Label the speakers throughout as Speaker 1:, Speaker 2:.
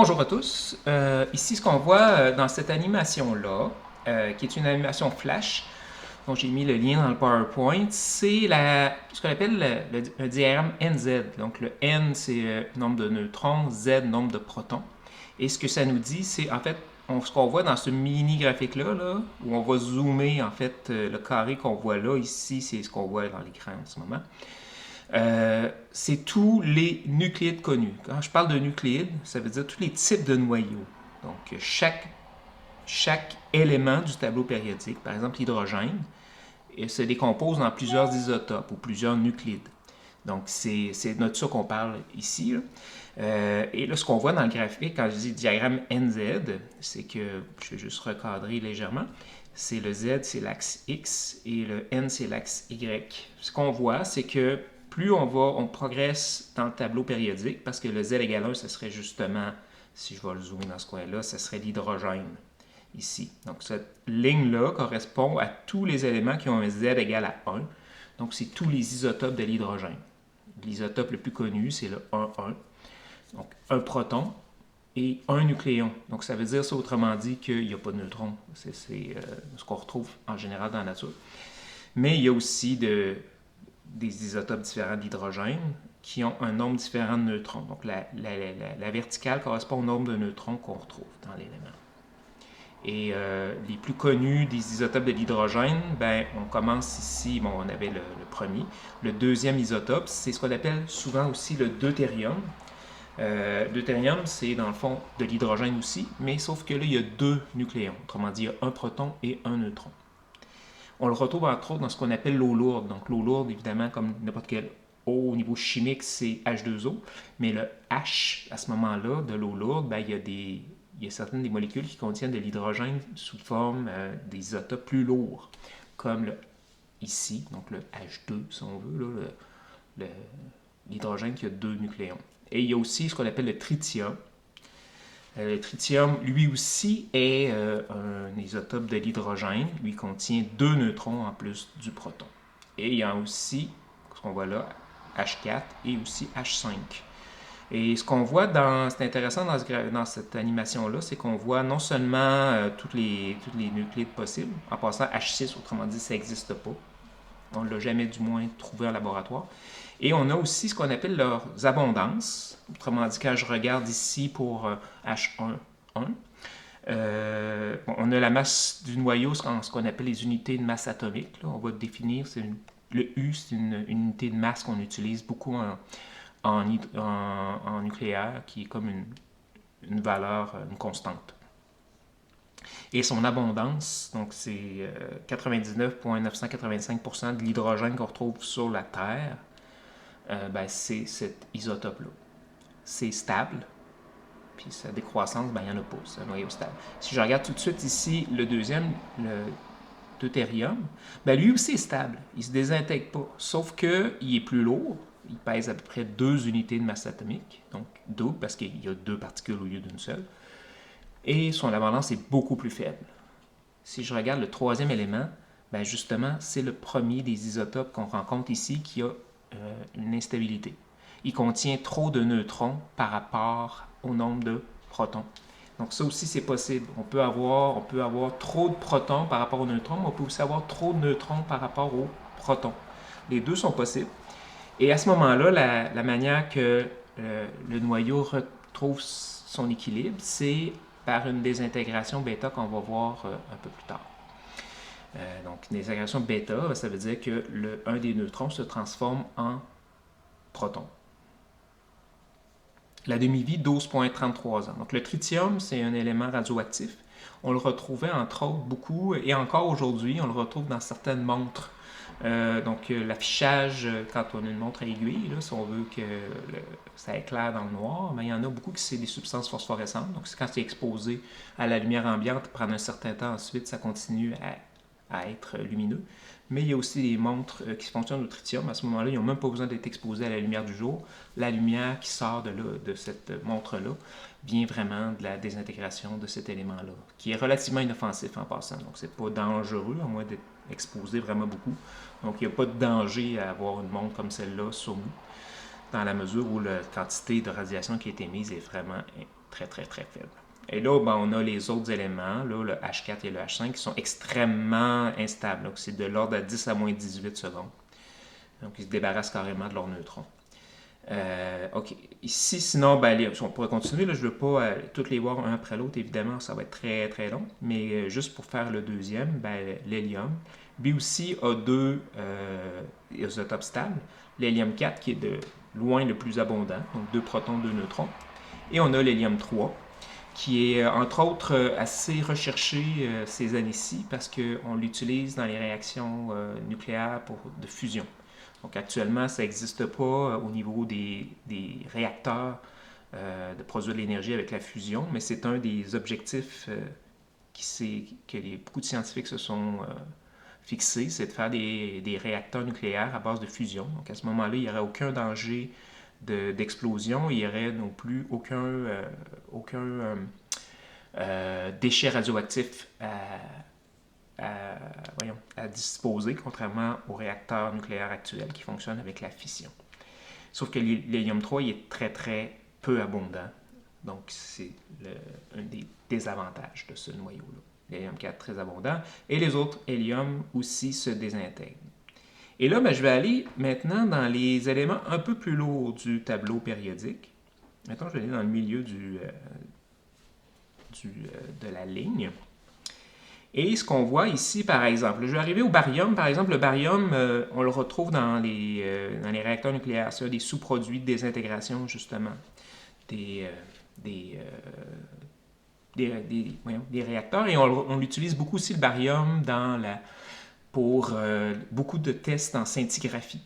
Speaker 1: Bonjour à tous. Ici, ce qu'on voit dans cette animation-là, qui est une animation flash, dont j'ai mis le lien dans le PowerPoint, c'est ce qu'on appelle un diagramme NZ. Donc le N, c'est nombre de neutrons, Z, nombre de protons. Et ce que ça nous dit, c'est en fait, ce qu'on voit dans ce mini graphique-là, là, où on va zoomer, en fait, le carré qu'on voit là, ici, c'est ce qu'on voit dans l'écran en ce moment. C'est tous les nucléides connus. Quand je parle de nucléides, ça veut dire tous les types de noyaux. Donc, chaque élément du tableau périodique, par exemple l'hydrogène, se décompose en plusieurs isotopes ou plusieurs nucléides. Donc, c'est de ça qu'on parle ici. Et là, ce qu'on voit dans le graphique, quand je dis diagramme NZ, c'est que, je vais juste recadrer légèrement, c'est le Z, c'est l'axe X, et le N, c'est l'axe Y. Ce qu'on voit, c'est que plus on progresse dans le tableau périodique, parce que le Z égale 1, ce serait justement, si je vais le zoomer dans ce coin-là, ce serait l'hydrogène ici. Donc cette ligne-là correspond à tous les éléments qui ont un Z égal à 1. Donc c'est tous les isotopes de l'hydrogène. L'isotope le plus connu, c'est le 1,1. Donc un proton et un nucléon. Donc ça veut dire ça autrement dit qu'il n'y a pas de neutrons. C'est ce qu'on retrouve en général dans la nature. Mais il y a aussi des isotopes différents d'hydrogène qui ont un nombre différent de neutrons. Donc la verticale correspond au nombre de neutrons qu'on retrouve dans l'élément. Et les plus connus des isotopes de l'hydrogène, ben, on commence ici, bon, on avait le premier. Le deuxième isotope, c'est ce qu'on appelle souvent aussi le deutérium. Deutérium, c'est dans le fond de l'hydrogène aussi, mais sauf que là, il y a deux nucléons. Autrement dit, il y a un proton et un neutron. On le retrouve entre autres dans ce qu'on appelle l'eau lourde. Donc l'eau lourde, évidemment, comme n'importe quelle eau au niveau chimique, c'est H2O. Mais le H, à ce moment-là, de l'eau lourde, ben, il y a certaines des molécules qui contiennent de l'hydrogène sous forme des isotopes plus lourds, comme ici, donc le H2, si on veut, l'hydrogène qui a deux nucléons. Et il y a aussi ce qu'on appelle le tritium. Le tritium, lui aussi, est un isotope de l'hydrogène. Lui contient deux neutrons en plus du proton. Et il y a aussi, ce qu'on voit là, H4 et aussi H5. Et ce qu'on voit c'est intéressant dans cette animation-là, c'est qu'on voit non seulement toutes les nucléides possibles, en passant H6, autrement dit, ça n'existe pas. On ne l'a jamais du moins trouvé en laboratoire. Et on a aussi ce qu'on appelle leurs abondances. Autrement dit, quand je regarde ici pour H1, on a la masse du noyau, ce qu'on appelle les unités de masse atomique. Là. On va définir, le U, c'est une unité de masse qu'on utilise beaucoup en nucléaire, qui est comme une valeur, une constante. Et son abondance, donc c'est 99,985% de l'hydrogène qu'on retrouve sur la Terre, ben c'est cet isotope-là. C'est stable, puis sa décroissance, ben il n'y en a pas, c'est un noyau stable. Si je regarde tout de suite ici, le deuxième, le deutérium, ben lui aussi est stable, il ne se désintègre pas, sauf qu'il est plus lourd, il pèse à peu près 2 unités de masse atomique, donc double parce qu'il y a deux particules au lieu d'une seule, et son abondance est beaucoup plus faible. Si je regarde le troisième élément, ben justement, c'est le premier des isotopes qu'on rencontre ici qui a une instabilité. Il contient trop de neutrons par rapport au nombre de protons. Donc ça aussi, c'est possible. On peut avoir trop de protons par rapport aux neutrons, mais on peut aussi avoir trop de neutrons par rapport aux protons. Les deux sont possibles. Et à ce moment-là, la manière que le noyau retrouve son équilibre, c'est par une désintégration bêta qu'on va voir un peu plus tard. Donc, une désintégration bêta, ça veut dire que un des neutrons se transforme en proton. La demi-vie, 12,33 ans. Donc, le tritium, c'est un élément radioactif. On le retrouvait, entre autres, beaucoup, et encore aujourd'hui, on le retrouve dans certaines montres. Donc, l'affichage, quand on a une montre à aiguille, là, si on veut que ça éclaire dans le noir, mais il y en a beaucoup qui c'est des substances phosphorescentes. Donc, quand c'est exposé à la lumière ambiante, pendant un certain temps ensuite, ça continue à être lumineux. Mais il y a aussi des montres qui fonctionnent au tritium. À ce moment-là, ils n'ont même pas besoin d'être exposés à la lumière du jour. La lumière qui sort de cette montre-là vient vraiment de la désintégration de cet élément-là, qui est relativement inoffensif en passant. Donc, c'est pas dangereux, à moins d'être exposé vraiment beaucoup. Donc, il n'y a pas de danger à avoir une montre comme celle-là sur nous, dans la mesure où la quantité de radiation qui est émise est vraiment très, très, très faible. Et là, ben, on a les autres éléments, là, le H4 et le H5, qui sont extrêmement instables. Donc, c'est de l'ordre de 10 à moins 18 secondes. Donc, ils se débarrassent carrément de leurs neutrons. OK. Ici, sinon, ben, on pourrait continuer. Là, je ne veux pas toutes les voir un après l'autre, évidemment, ça va être très, très long. Mais juste pour faire le deuxième, ben, l'hélium. Lui aussi a deux isotopes stables. L'hélium 4, qui est de loin le plus abondant, donc 2 protons, 2 neutrons. Et on a l'hélium 3, qui est entre autres assez recherché ces années-ci parce qu'on l'utilise dans les réactions nucléaires de fusion. Donc actuellement, ça n'existe pas au niveau des réacteurs de produire de l'énergie avec la fusion, mais c'est un des objectifs que beaucoup de scientifiques se sont fixés, c'est de faire des réacteurs nucléaires à base de fusion. Donc à ce moment-là, il n'y aurait aucun danger d'explosion, il n'y aurait non plus aucun déchet radioactif à disposer, contrairement aux réacteurs nucléaires actuels qui fonctionnent avec la fission. Sauf que l'hélium 3 il est très très peu abondant. Donc c'est un des désavantages de ce noyau-là. L'hélium 4 très abondant et les autres héliums aussi se désintègrent. Et là, ben, je vais aller maintenant dans les éléments un peu plus lourds du tableau périodique. Maintenant, je vais aller dans le milieu de la ligne. Et ce qu'on voit ici, par exemple, je vais arriver au barium. Par exemple, le barium, on le retrouve dans les réacteurs nucléaires. C'est un des sous-produits de désintégration, justement, des réacteurs. Et on l'utilise beaucoup aussi, le barium, pour beaucoup de tests en scintigraphie.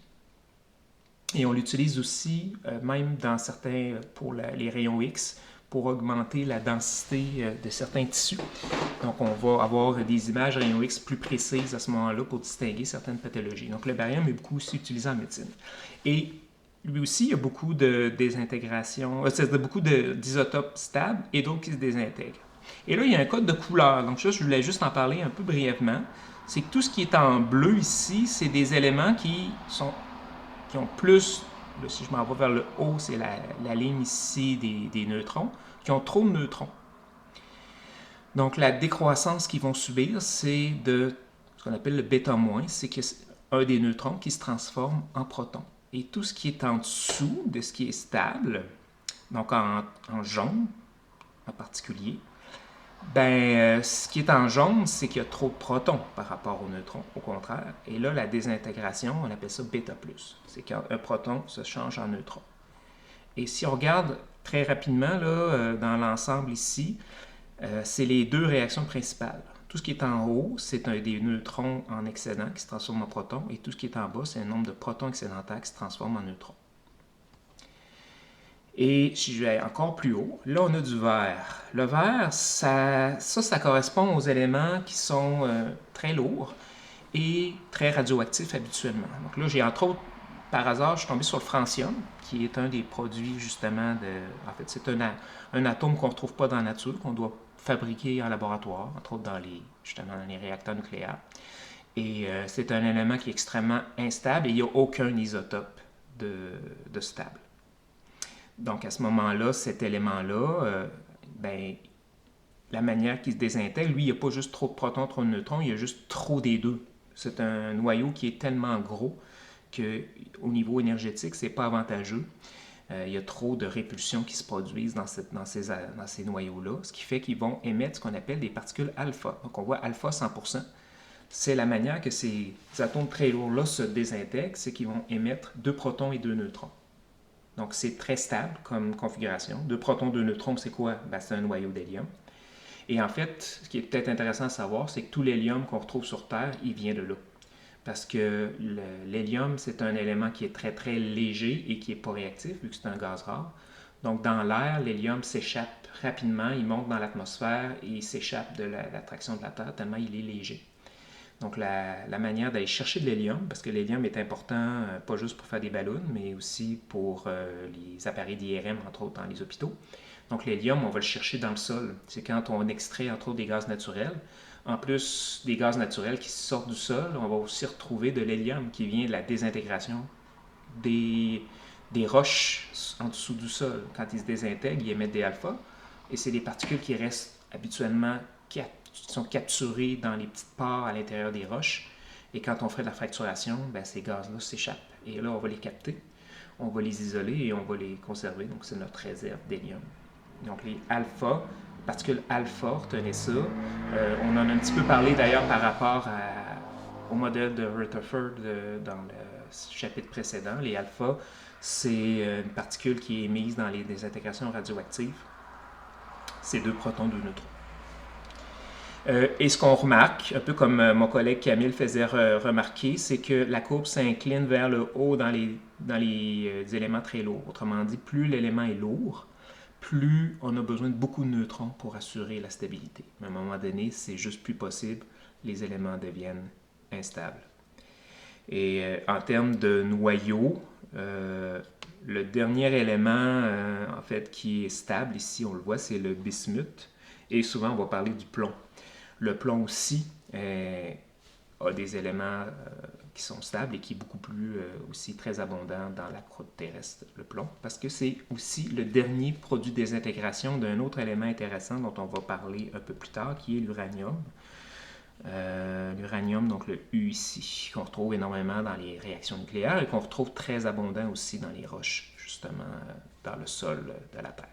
Speaker 1: Et on l'utilise aussi, même dans certains, pour les rayons X, pour augmenter la densité de certains tissus. Donc, on va avoir des images rayons X plus précises à ce moment-là pour distinguer certaines pathologies. Donc, le barium est beaucoup aussi utilisé en médecine. Et lui aussi, il y a beaucoup de désintégration, c'est-à-dire beaucoup d'isotopes stables et d'autres qui se désintègrent. Et là, il y a un code de couleur. Donc, ça, je voulais juste en parler un peu brièvement. C'est que tout ce qui est en bleu ici, c'est des éléments qui ont plus, là, si je m'en vais vers le haut, c'est la ligne ici des neutrons, qui ont trop de neutrons. Donc, la décroissance qu'ils vont subir, c'est de ce qu'on appelle le bêta-, c'est un des neutrons qui se transforme en proton. Et tout ce qui est en dessous de ce qui est stable, donc en jaune en particulier, ben, ce qui est en jaune, c'est qu'il y a trop de protons par rapport aux neutrons, au contraire. Et là, la désintégration, on appelle ça bêta+. C'est quand un proton se change en neutron. Et si on regarde très rapidement là, dans l'ensemble ici, c'est les deux réactions principales. Tout ce qui est en haut, c'est des neutrons en excédent qui se transforment en protons, et tout ce qui est en bas, c'est un nombre de protons excédentaires qui se transforment en neutrons. Et si je vais encore plus haut, là on a du vert. Le vert, ça correspond aux éléments qui sont très lourds et très radioactifs habituellement. Donc là, j'ai entre autres, par hasard, je suis tombé sur le francium, qui est un des produits justement En fait, c'est un atome qu'on ne retrouve pas dans la nature, qu'on doit fabriquer en laboratoire, entre autres dans les réacteurs nucléaires. Et c'est un élément qui est extrêmement instable et il n'y a aucun isotope de stable. Donc, à ce moment-là, cet élément-là, ben, la manière qu'il se désintègre, lui, il n'y a pas juste trop de protons, trop de neutrons, il y a juste trop des deux. C'est un noyau qui est tellement gros qu'au niveau énergétique, ce n'est pas avantageux. Il y a trop de répulsions qui se produisent dans ces noyaux-là, ce qui fait qu'ils vont émettre ce qu'on appelle des particules alpha. Donc, on voit alpha 100%. C'est la manière que ces atomes très lourds-là se désintègrent, c'est qu'ils vont émettre 2 protons et 2 neutrons. Donc, c'est très stable comme configuration. 2 protons, 2 neutrons, c'est quoi? Ben, c'est un noyau d'hélium. Et en fait, ce qui est peut-être intéressant à savoir, c'est que tout l'hélium qu'on retrouve sur Terre, il vient de là. Parce que l'hélium, c'est un élément qui est très, très léger et qui n'est pas réactif, vu que c'est un gaz rare. Donc, dans l'air, l'hélium s'échappe rapidement, il monte dans l'atmosphère et il s'échappe de l'attraction de la Terre tellement il est léger. Donc, la manière d'aller chercher de l'hélium, parce que l'hélium est important pas juste pour faire des ballons, mais aussi pour les appareils d'IRM, entre autres, dans les hôpitaux. Donc, l'hélium, on va le chercher dans le sol. C'est quand on extrait, entre autres, des gaz naturels. En plus des gaz naturels qui sortent du sol, on va aussi retrouver de l'hélium qui vient de la désintégration des roches en dessous du sol. Quand ils se désintègrent, ils émettent des alpha. Et c'est des particules qui restent habituellement, qui sont capturées dans les petites pores à l'intérieur des roches. Et quand on fait de la fracturation, ben, ces gaz-là s'échappent. Et là, on va les capter, on va les isoler et on va les conserver. Donc, c'est notre réserve d'hélium. Donc, les alpha, particules alpha, retenez ça. On en a un petit peu parlé d'ailleurs par rapport au modèle de Rutherford dans le chapitre précédent. Les alpha, c'est une particule qui est émise dans les désintégrations radioactives. C'est 2 protons, 2 neutrons. Et ce qu'on remarque, un peu comme mon collègue Camille faisait remarquer, c'est que la courbe s'incline vers le haut dans les éléments très lourds. Autrement dit, plus l'élément est lourd, plus on a besoin de beaucoup de neutrons pour assurer la stabilité. Mais à un moment donné, c'est juste plus possible, les éléments deviennent instables. Et en termes de noyau, le dernier élément en fait qui est stable, ici on le voit, c'est le bismuth. Et souvent on va parler du plomb. Le plomb aussi a des éléments qui sont stables et qui est beaucoup plus aussi très abondant dans la croûte terrestre, le plomb, parce que c'est aussi le dernier produit de désintégration d'un autre élément intéressant dont on va parler un peu plus tard, qui est l'uranium. L'uranium, donc le U ici, qu'on retrouve énormément dans les réactions nucléaires et qu'on retrouve très abondant aussi dans les roches, justement, dans le sol de la Terre.